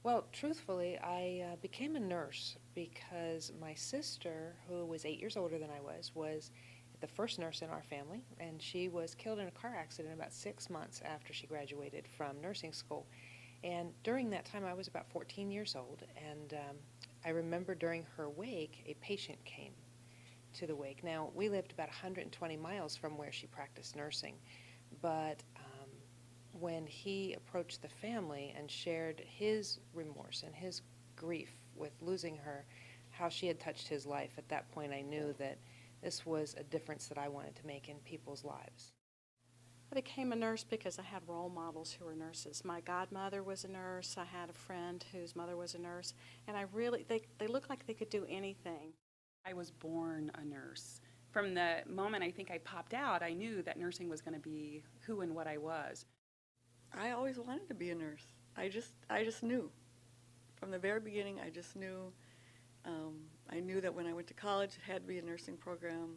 Well, truthfully, I became a nurse because my sister, who was 8 years older than I was the first nurse in our family, and she was killed in a car accident about 6 months after she graduated from nursing school. And during that time, I was about 14 years old, and I remember during her wake, a patient came to the wake. Now, we lived about 120 miles from where she practiced nursing, but when he approached the family and shared his remorse and his grief with losing her, how she had touched his life, at that point I knew that this was a difference that I wanted to make in people's lives. I became a nurse because I had role models who were nurses. My godmother was a nurse. I had a friend whose mother was a nurse, and they looked like they could do anything. I was born a nurse. From the moment I think I popped out, I knew that nursing was going to be who and what I was. I always wanted to be a nurse. I just knew. From the very beginning, I just knew. I knew that when I went to college, it had to be a nursing program.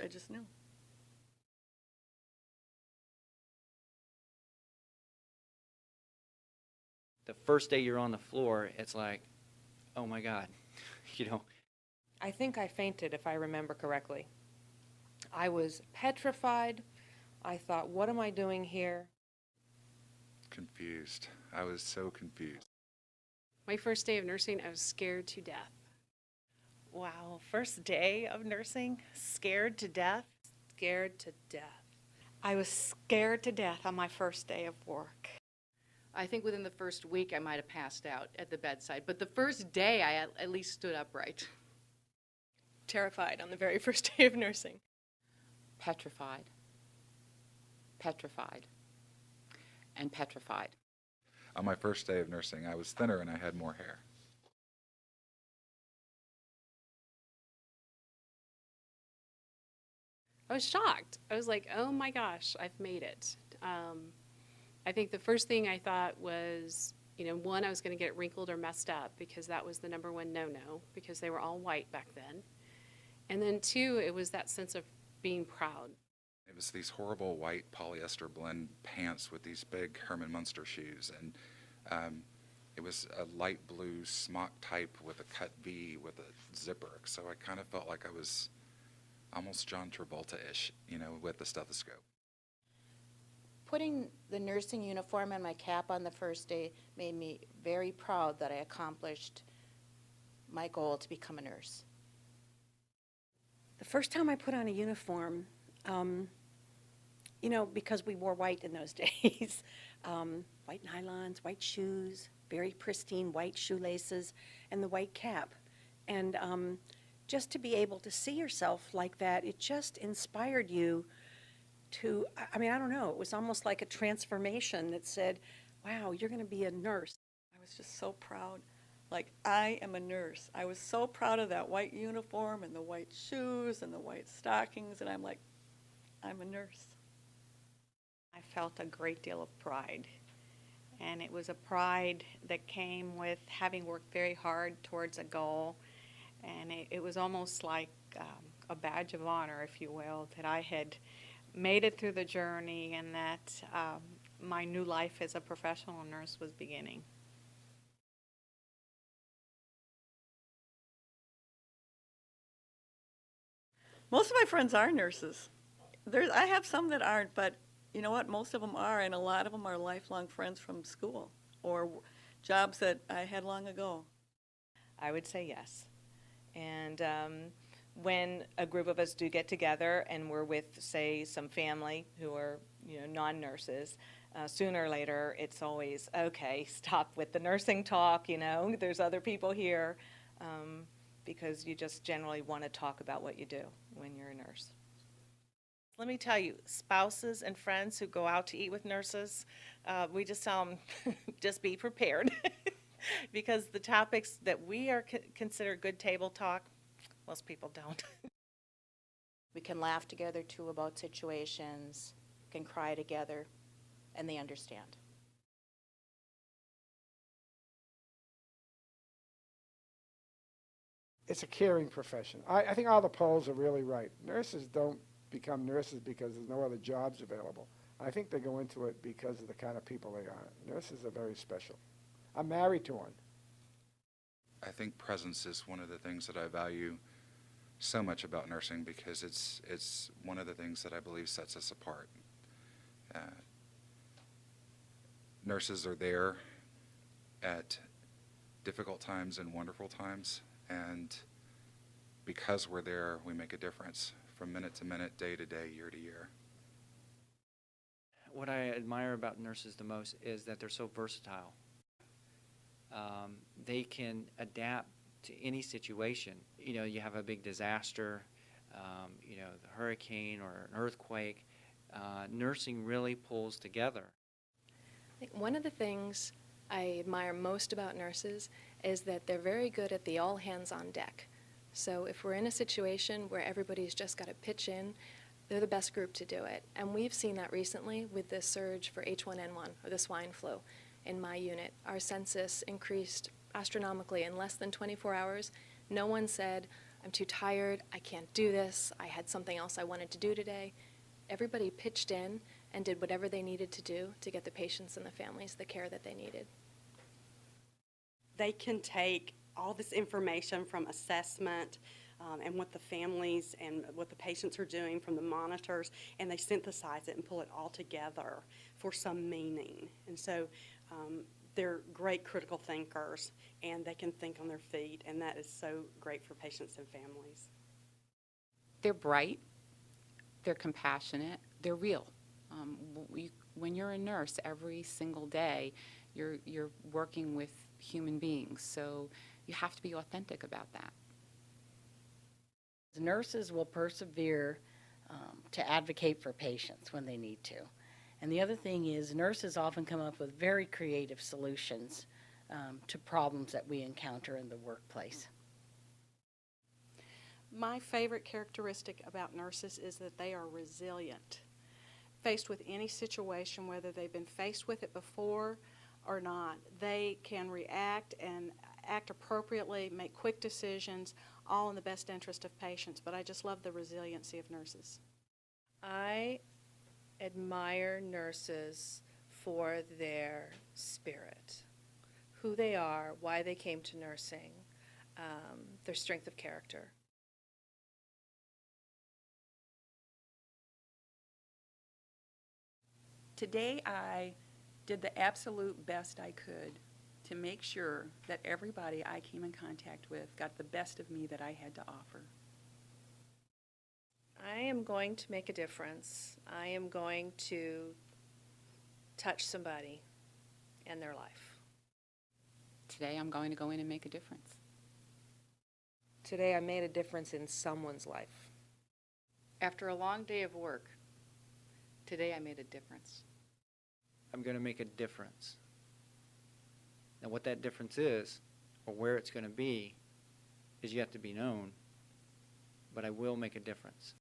I just knew. The first day you're on the floor, it's like, oh my God, you know. I think I fainted, if I remember correctly. I was petrified. I thought, what am I doing here? Confused. I was so confused. My first day of nursing, I was scared to death. Wow, first day of nursing, scared to death? Scared to death. I was scared to death on my first day of work. I think within the first week I might have passed out at the bedside, but the first day I at least stood upright. Terrified on the very first day of nursing. Petrified. Petrified. And petrified. On my first day of nursing, I was thinner and I had more hair. I was shocked. I was like, oh my gosh, I've made it. I think the first thing I thought was, one, I was going to get wrinkled or messed up because that was the number one no-no because they were all white back then. And then two, it was that sense of being proud. It was these horrible white polyester blend pants with these big Herman Munster shoes, and it was a light blue smock type with a cut V with a zipper. So I kind of felt like I was almost John Travolta-ish, with the stethoscope. Putting the nursing uniform and my cap on the first day made me very proud that I accomplished my goal to become a nurse. The first time I put on a uniform, because we wore white in those days, white nylons, white shoes, very pristine white shoelaces, and the white cap. And just to be able to see yourself like that, it just inspired you to, I don't know, it was almost like a transformation that said, wow, you're going to be a nurse. I was just so proud. Like, I am a nurse. I was so proud of that white uniform and the white shoes and the white stockings, and I'm like, I'm a nurse. I felt a great deal of pride. And it was a pride that came with having worked very hard towards a goal. And it was almost like a badge of honor, if you will, that I had made it through the journey and that my new life as a professional nurse was beginning. Most of my friends are nurses. I have some that aren't, but you know what? Most of them are, and a lot of them are lifelong friends from school or jobs that I had long ago. I would say yes. And when a group of us do get together and we're with, say, some family who are, non-nurses, sooner or later it's always, okay, stop with the nursing talk, there's other people here, because you just generally want to talk about what you do when you're a nurse. Let me tell you, spouses and friends who go out to eat with nurses, we just tell them, just be prepared. Because the topics that we are consider good table talk, most people don't. We can laugh together too about situations, can cry together, and they understand. It's a caring profession. I think all the polls are really right. Nurses don't become nurses because there's no other jobs available. I think they go into it because of the kind of people they are. Nurses are very special. I'm married to one. I think presence is one of the things that I value so much about nursing because it's one of the things that I believe sets us apart. Nurses are there at difficult times and wonderful times, and because we're there, we make a difference from minute to minute, day to day, year to year. What I admire about nurses the most is that they're so versatile. They can adapt to any situation. You know, you have a big disaster, you know, the hurricane or an earthquake. Nursing really pulls together. I think one of the things I admire most about nurses is that they're very good at the all hands on deck. So if we're in a situation where everybody's just got to pitch in, they're the best group to do it. And we've seen that recently with the surge for H1N1, or the swine flu. In my unit, our census increased astronomically in less than 24 hours. No one said, I'm too tired, I can't do this, I had something else I wanted to do today. Everybody pitched in and did whatever they needed to do to get the patients and the families the care that they needed. They can take all this information from assessment and what the families and what the patients are doing from the monitors, and they synthesize it and pull it all together for some meaning. And so they're great critical thinkers, and they can think on their feet, and that is so great for patients and families. They're bright, they're compassionate, they're real. When you're a nurse every single day, you're working with human beings, so you have to be authentic about that. Nurses will persevere to advocate for patients when they need to. And the other thing is nurses often come up with very creative solutions to problems that we encounter in the workplace. My favorite characteristic about nurses is that they are resilient. Faced with any situation, whether they've been faced with it before or not, they can react and act appropriately, make quick decisions, all in the best interest of patients. But I just love the resiliency of nurses. I admire nurses for their spirit, who they are, why they came to nursing, their strength of character. Today I did the absolute best I could to make sure that everybody I came in contact with got the best of me that I had to offer. I am going to make a difference. I am going to touch somebody and their life. Today I'm going to go in and make a difference. Today I made a difference in someone's life. After a long day of work, today I made a difference. I'm going to make a difference. Now, what that difference is, or where it's going to be, is yet to be known, but I will make a difference.